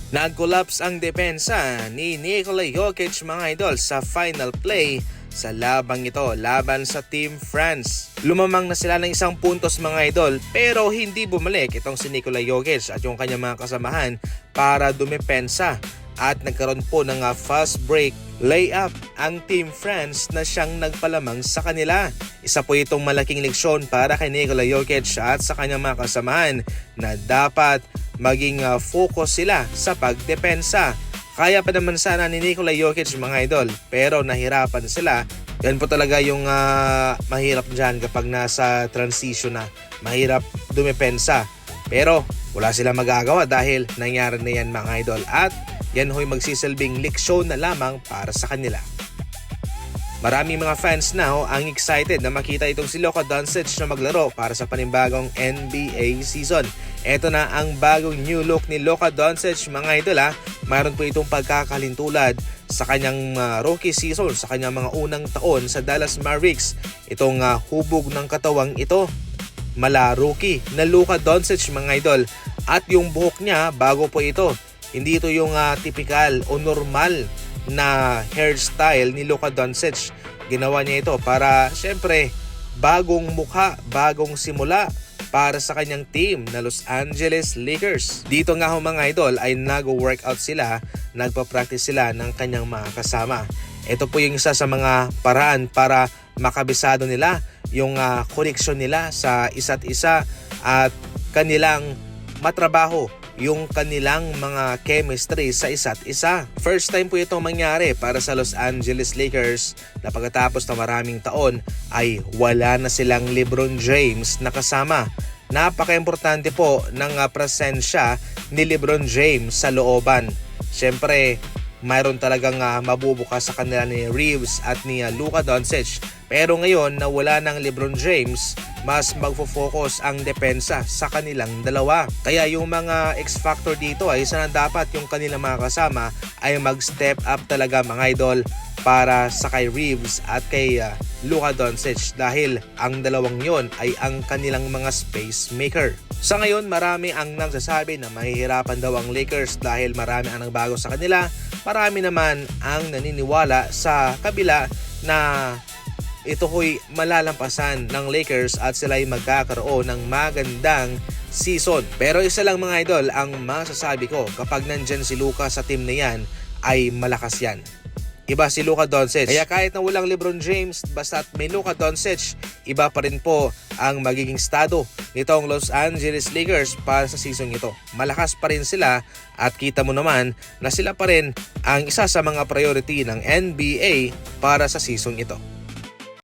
Nag-collapse ang depensa ni Nikola Jokic mga idol sa final play sa labang ito laban sa Team France. Lumamang na sila ng 1 puntos mga idol pero hindi bumalik itong si Nikola Jokic at yung kanyang mga kasamahan para dumepensa at nagkaroon po ng fast break layup ang Team France na siyang nagpalamang sa kanila. Isa po itong malaking leksyon para kay Nikola Jokic at sa kanyang mga kasamahan na dapat maging focus sila sa pagdepensa. Kaya pa naman sana ni Nikola Jokic mga idol pero nahirapan sila. Yan po talaga yung mahirap dyan kapag nasa transition na. Mahirap dumepensa. Pero wala silang magagawa dahil nangyari na yan mga idol at yan ho'y magsisilbing leksyon na lamang para sa kanila. Maraming mga fans now ang excited na makita itong si Luka Doncic na maglaro para sa panibagong NBA season. Ito na ang bagong new look ni Luka Doncic mga idol Mayroon po itong pagkakalintulad sa kanyang rookie season, sa kanyang mga unang taon sa Dallas Mavericks. Itong hubog ng katawang ito, mala rookie na Luka Doncic mga idol. At yung buhok niya bago po ito. Hindi ito yung typical o normal na hairstyle ni Luka Doncic. Ginawa niya ito para syempre bagong mukha, bagong simula para sa kanyang team na Los Angeles Lakers. Dito nga ho mga idol ay nag-workout sila, nagpa-practice sila ng kanyang mga kasama. Ito po yung isa sa mga paraan para makabisado nila yung connection nila sa isa't isa at kanilang matrabaho yung kanilang mga chemistry sa isa't isa. First time po itong mangyari para sa Los Angeles Lakers na pagkatapos ng maraming taon ay wala na silang LeBron James na kasama. Napaka-importante po ng presensya ni LeBron James sa looban. Siyempre, mayroon talagang mabubukas sa kanila ni Reeves at ni Luka Doncic. Pero ngayon na wala ng LeBron James, mas magfo-focus ang depensa sa kanilang dalawa. Kaya yung mga X-factor dito ay sana dapat yung kanilang mga kasama ay mag-step up talaga mga idol para sa kay Reeves at kay Luka Doncic dahil ang dalawang yon ay ang kanilang mga space maker. Sa ngayon marami ang nagsasabi na mahihirapan daw ang Lakers dahil marami ang nagbago sa kanila. Marami naman ang naniniwala sa kabila na ito ho'y malalampasan ng Lakers at sila ay magkakaroon ng magandang season. Pero isa lang mga idol ang masasabi ko, kapag nandyan si Luka sa team na yan ay malakas yan. Iba si Luka Doncic. Kaya kahit na walang LeBron James, basta't may Luka Doncic, iba pa rin po ang magiging estado nitong Los Angeles Lakers para sa season ito. Malakas pa rin sila at kita mo naman na sila pa rin ang isa sa mga priority ng NBA para sa season ito.